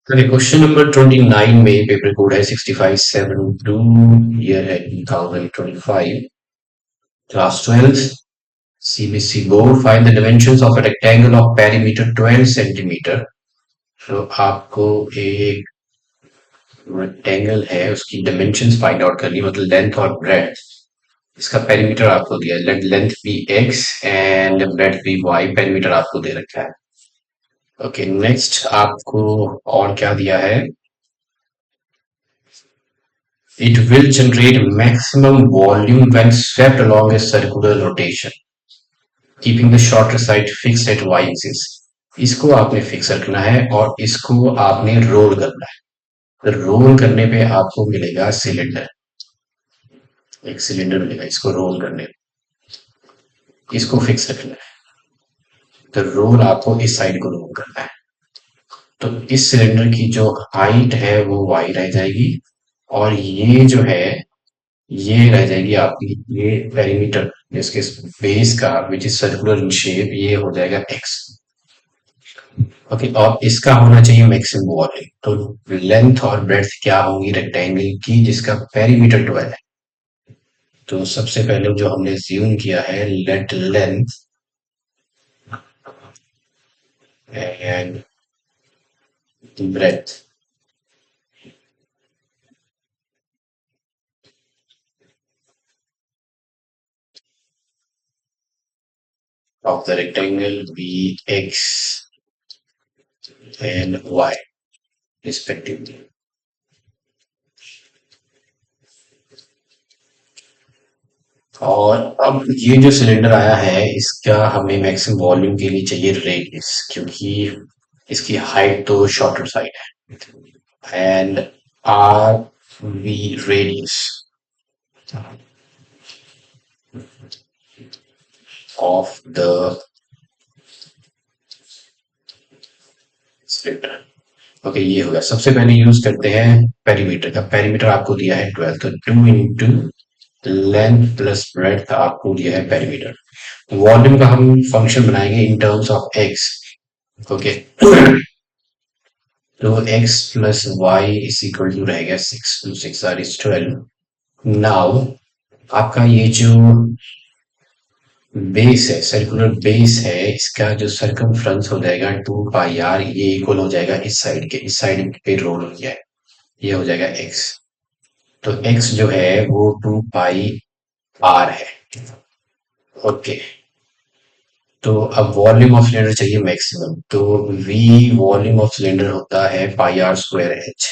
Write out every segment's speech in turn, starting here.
चलिए question number 29 में paper code है 6572, ईयर है 2025, class 12, CBSE board. Find the dimensions of a rectangle of perimeter 12 centimetre. तो आपको एक रेक्टेंगल है, उसकी डायमेंशंस फाइंड आउट करनी है, मतलब लेंथ और ब्रेड्थ। इसका पेरीमीटर आपको दिया है, let length be X and breadth be Y. Perimeter आपको दे रखा है। ओके, नेक्स्ट आपको और क्या दिया है? It will generate maximum volume when swept along a circular rotation, keeping the shorter side fixed at y axis. इसको आपने फिक्स रखना है और इसको आपने रोल करना है। तो रोल करने पे आपको मिलेगा सिलेंडर, एक सिलेंडर मिलेगा इसको रोल करने पे। इसको फिक्स रखना है, तो रोल आपको इस साइड को रोल करना है। तो इस सिलेंडर की जो हाइट है वो y रह जाएगी, और ये जो है ये रह जाएगी आपकी, ये पेरीमीटर जिसके बेस का which is circular in shape, ये हो जाएगा एक्स। ओके, और इसका होना चाहिए मैक्सिमम वॉल्यूम। तो लेंथ और ब्रेड्थ क्या होगी रेक्टेंगल की जिसका पेरीमीटर 12 है? तो सबसे पहले जो हमने ज्यूम किया है, let length and breadth of the rectangle be x and y respectively. और अब ये जो सिलेंडर आया है इसका हमें मैक्सिमम वॉल्यूम के लिए चाहिए रेडियस, क्योंकि इसकी हाइट तो शॉर्टर साइड है। And R we radius of the cylinder. Okay, ये हो गया। सबसे पहले यूज करते हैं पेरीमीटर का। पेरीमीटर आपको दिया है 12, तो 2 इंटू लेंथ प्लस ब्रेड्थ आपको दिया है पेरीमीटर। वॉल्यूम का हम फंक्शन बनाएंगे in terms of X. Okay, तो x plus Y is equal to रहेगा 6 + 6 = 12। नाउ आपका ये जो बेस है, सर्कुलर बेस है, इसका जो सरकमफ्रेंस हो जाएगा 2 पाई r, ये इक्वल हो जाएगा इस साइड के, इस साइड पे रोल हो गया है, ये हो जाएगा x। तो x जो है वो 2 पाई r है। ओके, तो अब वॉल्यूम ऑफ सिलेंडर चाहिए मैक्सिमम, तो v वॉल्यूम ऑफ सिलेंडर होता है πr²h।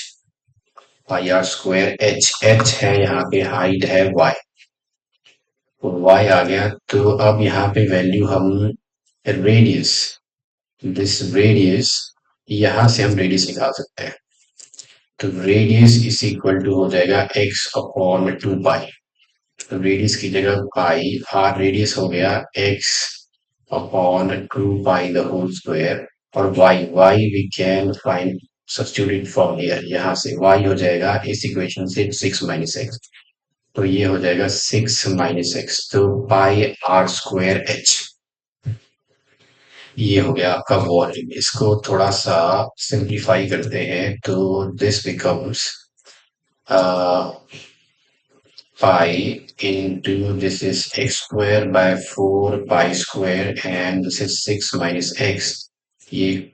πr²h, h है यहाँ पे, हाइट है y, तो y आ गया। तो अब यहाँ पे वैल्यू हम रेडियस, दिस रेडियस, यहां से हम रेडियस निकाल सकते हैं। तो रेडियस इज इक्वल टू हो जाएगा x/2 पाई। तो रेडियस की जगह पाई, आर रेडियस हो गया x/2 pi the whole square. और y we can find, substitute from here, यहाँ से y हो जाएगा इस इक्वेशन से 6 - x। तो ये हो जाएगा 6 - x, तो πr²h। ये हो गया आपका वॉल्यूम। इसको थोड़ा सा सिंप्लीफाई करते हैं, तो this becomes pi into this is x² / 4 पाई² एंड दिस इज 6 - x। ये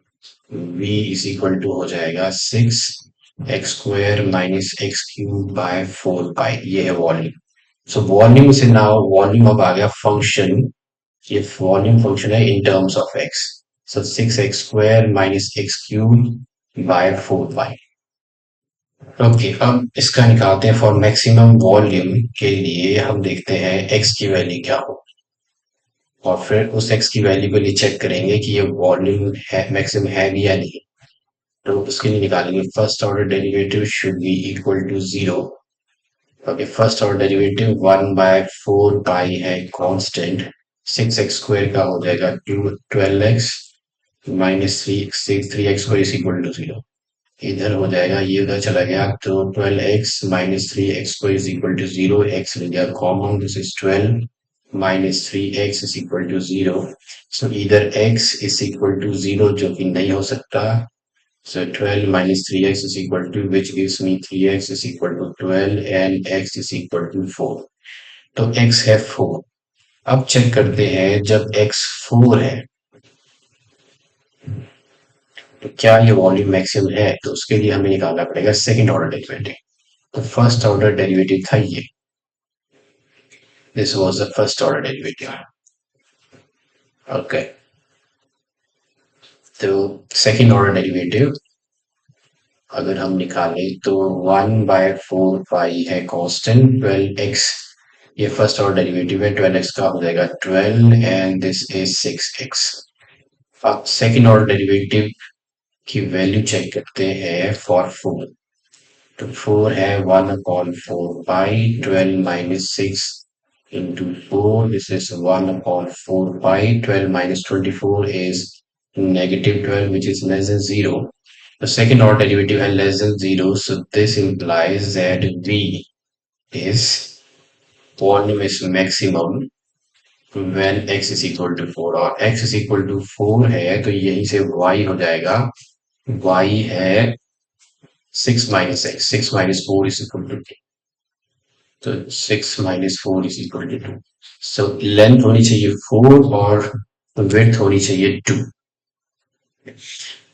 v इज इक्वल टू हो जाएगा 6 x² - x³ / 4 पाई। ये है वॉल्यूम। सो वॉल्यूम से नाउ वॉल्यूम अब आ गया फंक्शन, ये वॉल्यूम फंक्शन है इन terms of x. So 6 x² - x³ / 4 pi. Okay, अब इसका निकालते हैं। फॉर मैक्सिमम वॉल्यूम के लिए हम देखते हैं एक्स की वैल्यू क्या हो, और फिर उस एक्स की वैल्यू के लिए चेक करेंगे कि ये वॉल्यूम है, मैक्सिमम है भी या नहीं। तो उसके लिए निकालेंगे first order derivative should be equal to 0। Okay, first order derivative 1/4 pi है कांस्टेंट, 6 x² का हो जाएगा 12x minus 3x² is equal to 0। इधर हो जाएगा, ये उधर चला गया, तो 12x - 3x² is equal to 0। x ले गया common, this is 12 - 3x is equal to 0। So इधर x इज इक्वल टू 0, जो कि नहीं हो सकता। So 12 minus 3x is equal to, which gives me 3x is equal to 12 and x is equal to 4. तो x है 4. अब check करते हैं जब x 4 है तो क्या ये वॉल्यूम मैक्सिमम है, तो उसके लिए हमें निकालना पड़ेगा सेकंड ऑर्डर डेरिवेटिव. तो फर्स्ट ऑर्डर डेरिवेटिव था ये. This was the first order derivative. Okay. तो सेकंड ऑर्डर डेरिवेटिव अगर हम निकालें तो 1/4 पाई है कांस्टेंट 12x. ये फर्स्ट ऑर्डर डेरिवेटिव है. 12x का हो जाएगा 12 एंड दिस इज 6x. अब सेकंड ऑर्डर डेरिवेटिव की वैल्यू चेक करते हैं फॉर 4. तो 4 है 1/4 पाई 12 minus 6 into 4. This is 1/4 pi. 12 minus 24 is -12, which is less than 0. The second order derivative is less than 0, so this implies that V is volume is maximum when x is equal to 4. और x is equal to 4 है तो यहीं से y हो जाएगा. y है 6 minus x. 6 minus 4 is equal to 2. तो 6 minus 4 is equal to 2. So length होनी चाहिए 4 और विड्थ होनी चाहिए 2.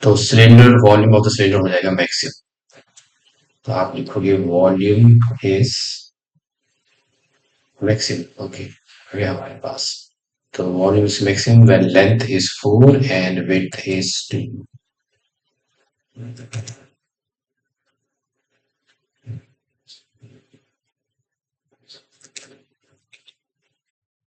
तो cylinder volume of the cylinder हो जाएगा मैक्सिमम. तो आप लिखोगे वॉल्यूम इज मैक्सिमम. ओके, आ गया हमारे पास. तो volume is maximum when length is 4 and width is 2.